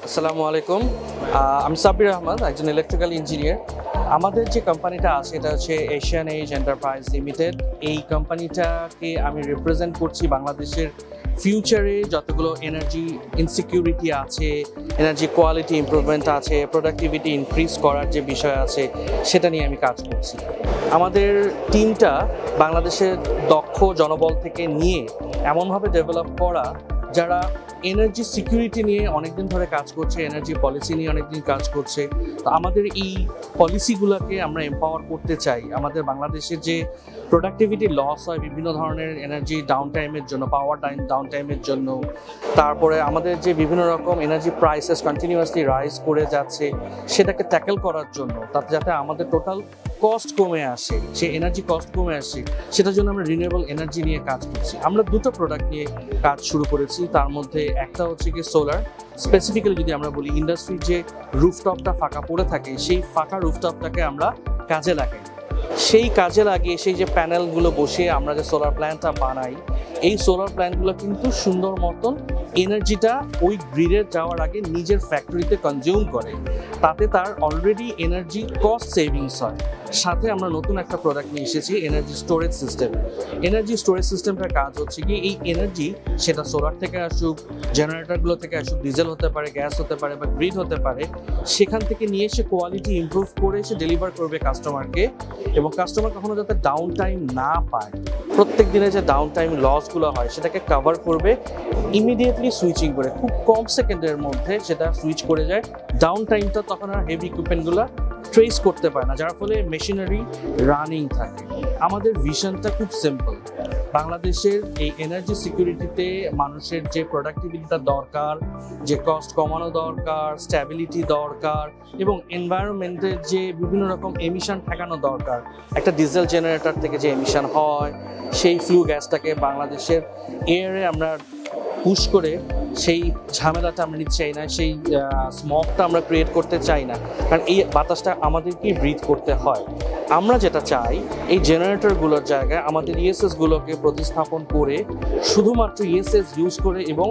আসসালামু আলাইকুম। আমি সাব্বির আহমদ, একজন ইলেকট্রিক্যাল ইঞ্জিনিয়ার। আমাদের যে কোম্পানিটা আছে এটা হচ্ছে এশিয়ান এজ এন্টারপ্রাইজ লিমিটেড। এই কোম্পানিটাকে আমি রিপ্রেজেন্ট করছি বাংলাদেশের ফিউচারে যতগুলো এনার্জি ইনসিকিউরিটি আছে, এনার্জি কোয়ালিটি ইমপ্রুভমেন্ট আছে, প্রোডাক্টিভিটি ইনক্রিজ করার যে বিষয় আছে সেটা নিয়ে আমি কাজ করছি। আমাদের টিমটা বাংলাদেশের দক্ষ জনবল থেকে নিয়ে এমনভাবে ডেভেলপ করা যারা এনার্জি সিকিউরিটি নিয়ে অনেকদিন ধরে কাজ করছে, এনার্জি পলিসি নিয়ে অনেকদিন কাজ করছে। তো আমাদের এই পলিসিগুলোকে আমরা এম্পাওয়ার করতে চাই। আমাদের বাংলাদেশের যে প্রোডাক্টিভিটি লস হয় বিভিন্ন ধরনের এনার্জি ডাউন টাইমের জন্য, পাওয়ার ডাউন টাইমের জন্য, তারপরে আমাদের যে বিভিন্ন রকম এনার্জি প্রাইসেস কন্টিনিউয়াসলি রাইজ করে যাচ্ছে, সেটাকে ট্যাকেল করার জন্য, তাতে যাতে আমাদের টোটাল কস্ট কমে আসে, সে এনার্জি কস্ট কমে আসে, সেটার জন্য আমরা রিনিউয়েবল এনার্জি নিয়ে কাজ করছি। আমরা দুটো প্রোডাক্ট নিয়ে কাজ শুরু করেছি। তার মধ্যে একটা হচ্ছে কি সোলার। স্পেসিফিক্যালি যদি আমরা বলি, ইন্ডাস্ট্রির যে রুফটপটা ফাঁকা পড়ে থাকে, সেই ফাঁকা রুফটপটাকে আমরা কাজে লাগাই। সেই কাজে লাগিয়ে সেই যে প্যানেলগুলো বসিয়ে আমরা যে সোলার প্ল্যান্টটা বানাই, এই সোলার প্ল্যান্টগুলো কিন্তু সুন্দর মতন এনার্জিটা ওই গ্রিডে যাওয়ার আগে নিজের ফ্যাক্টরিতে কনজিউম করে, তাতে তার অলরেডি এনার্জি কস্ট সেভিংস হয়। সাথে আমরা নতুন একটা প্রোডাক্ট নিয়ে এসেছি, energy storage system. Energy storage সিস্টেমটার কাজ হচ্ছে কি, এই এনার্জি সেটা সোলার থেকে আসুক, জেনারেটরগুলো থেকে আসুক, ডিজেল হতে পারে, গ্যাস হতে পারে বা গ্রিড হতে পারে, সেখান থেকে নিয়ে এসে কোয়ালিটি ইমপ্রুভ করে সে ডেলিভার করবে কাস্টমারকে। এবং কাস্টমার কখনো যাতে ডাউন টাইম না পায়, প্রত্যেক দিনে যে ডাউন টাইম লসগুলো হয় সেটাকে কভার করবে ইমিডিয়েটলি সুইচিং করে। খুব কম সেকেন্ডের মধ্যে সেটা সুইচ করে যায়। ডাউন টাইমটা তখন আর হেভি ইকুইপমেন্টগুলো ট্রেস করতে পারে না, যার ফলে মেশিনারি রানিং থাকে। আমাদের ভিশনটা খুব সিম্পল। বাংলাদেশের এই এনার্জি সিকিউরিটিতে মানুষের যে প্রোডাক্টিভিটিটা দরকার, যে কস্ট কমানো দরকার, স্ট্যাবিলিটি দরকার, এবং এনভায়রনমেন্টের যে বিভিন্ন রকম এমিশন ঠেকানো দরকার। একটা ডিজেল জেনারেটর থেকে যে এমিশন হয়, সেই ফ্লু গ্যাসটাকে বাংলাদেশের এয়ারে আমরা পুশ করে সেই ঝামেলাটা আমরা নিতে চাই না, সেই স্মগটা আমরা ক্রিয়েট করতে চাই না, কারণ এই বাতাসটা আমাদেরকেই ব্রিথ করতে হয়। আমরা যেটা চাই, এই জেনারেটরগুলোর জায়গায় আমাদের ইএসএসগুলোকে প্রতিস্থাপন করে শুধুমাত্র ইএসএস ইউজ করে এবং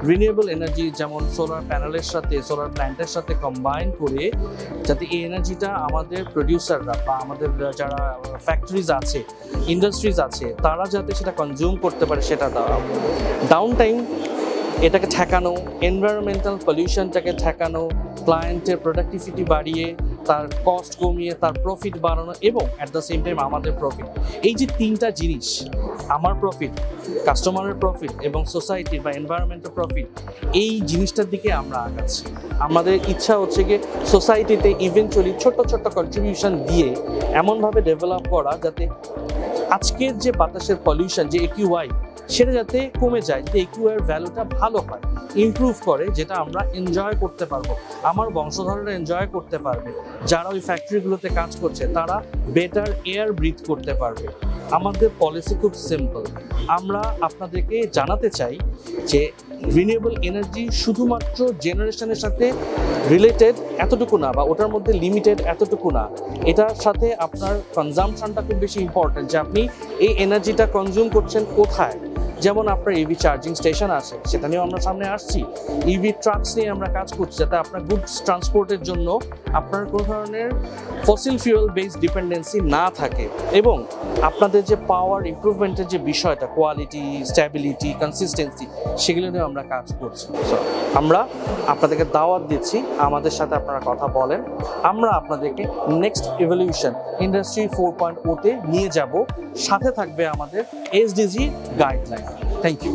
রিনিউয়েবল এনার্জি যেমন সোলার প্যানেলের সাথে, সোলার প্ল্যান্টের সাথে কম্বাইন করে, যাতে এই এনার্জিটা আমাদের প্রডিউসাররা বা আমাদের যারা ফ্যাক্টরিজ আছে, ইন্ডাস্ট্রিজ আছে, তারা যাতে সেটা কনজিউম করতে পারে, সেটা দেওয়া। ডাউন টাইম এটাকে ঠেকানো, এনভায়রনমেন্টাল পলিউশনটাকে ঠেকানো, ক্লায়েন্টের প্রোডাক্টিভিটি বাড়িয়ে তার কস্ট কমিয়ে তার প্রফিট বাড়ানো, এবং অ্যাট দ্য সেম টাইম আমাদের প্রফিট। এই যে তিনটা জিনিস, আমার প্রফিট, কাস্টমারের প্রফিট এবং সোসাইটির বা এনভায়রনমেন্টের প্রফিট, এই জিনিসটার দিকে আমরা আগাচ্ছি। আমাদের ইচ্ছা হচ্ছে গিয়ে সোসাইটিতে ইভেনচুয়ালি ছোট্ট ছোট্ট কন্ট্রিবিউশন দিয়ে এমনভাবে ডেভেলপ করা যাতে আজকের যে বাতাসের পলিউশন, যে একিউআই, সেটা যাতে কমে যায়, যে একিউআইয়ের ভ্যালুটা ভালো হয়, ইমপ্রুভ করে, যেটা আমরা এনজয় করতে পারবো, আমার বংশধররা এনজয় করতে পারবে, যারা ওই ফ্যাক্টরিগুলোতে কাজ করছে তারা বেটার এয়ার ব্রিথ করতে পারবে। আমাদের পলিসি খুব সিম্পল। আমরা আপনাদেরকে জানাতে চাই যে রিনিউয়েবল এনার্জি শুধুমাত্র জেনারেশনের সাথে রিলেটেড এতটুকু না, বা ওটার মধ্যে লিমিটেড এতটুকু না। এটার সাথে আপনার কনজামশনটা খুব বেশি ইম্পর্টেন্ট, যে আপনি এই এনার্জিটা কনজিউম করছেন কোথায়। যেমন আপনার ইভি চার্জিং স্টেশন আছে, সেটা নিয়েও আমরা সামনে আসছি। ইভি ট্রাকস নিয়ে আমরা কাজ করছি, যাতে আপনার গুডস ট্রান্সপোর্টের জন্য আপনার কোনো ধরনের ফসিল ফিউয়েল বেসড ডিপেন্ডেন্সি না থাকে, এবং আপনাদের যে পাওয়ার ইমপ্রুভমেন্টের যে বিষয়টা, কোয়ালিটি, স্ট্যাবিলিটি, কনসিস্টেন্সি, সেগুলো নিয়ে আমরা কাজ করছি। সো আমরা আপনাদেরকে দাওয়াত দিচ্ছি, আমাদের সাথে আপনারা কথা বলেন। আমরা আপনাদেরকে নেক্সট ইভলিউশন ইন্ডাস্ট্রি 4.0-তে নিয়ে যাব। সাথে থাকবে আমাদের এসডিজি গাইডলাইন। Thank you.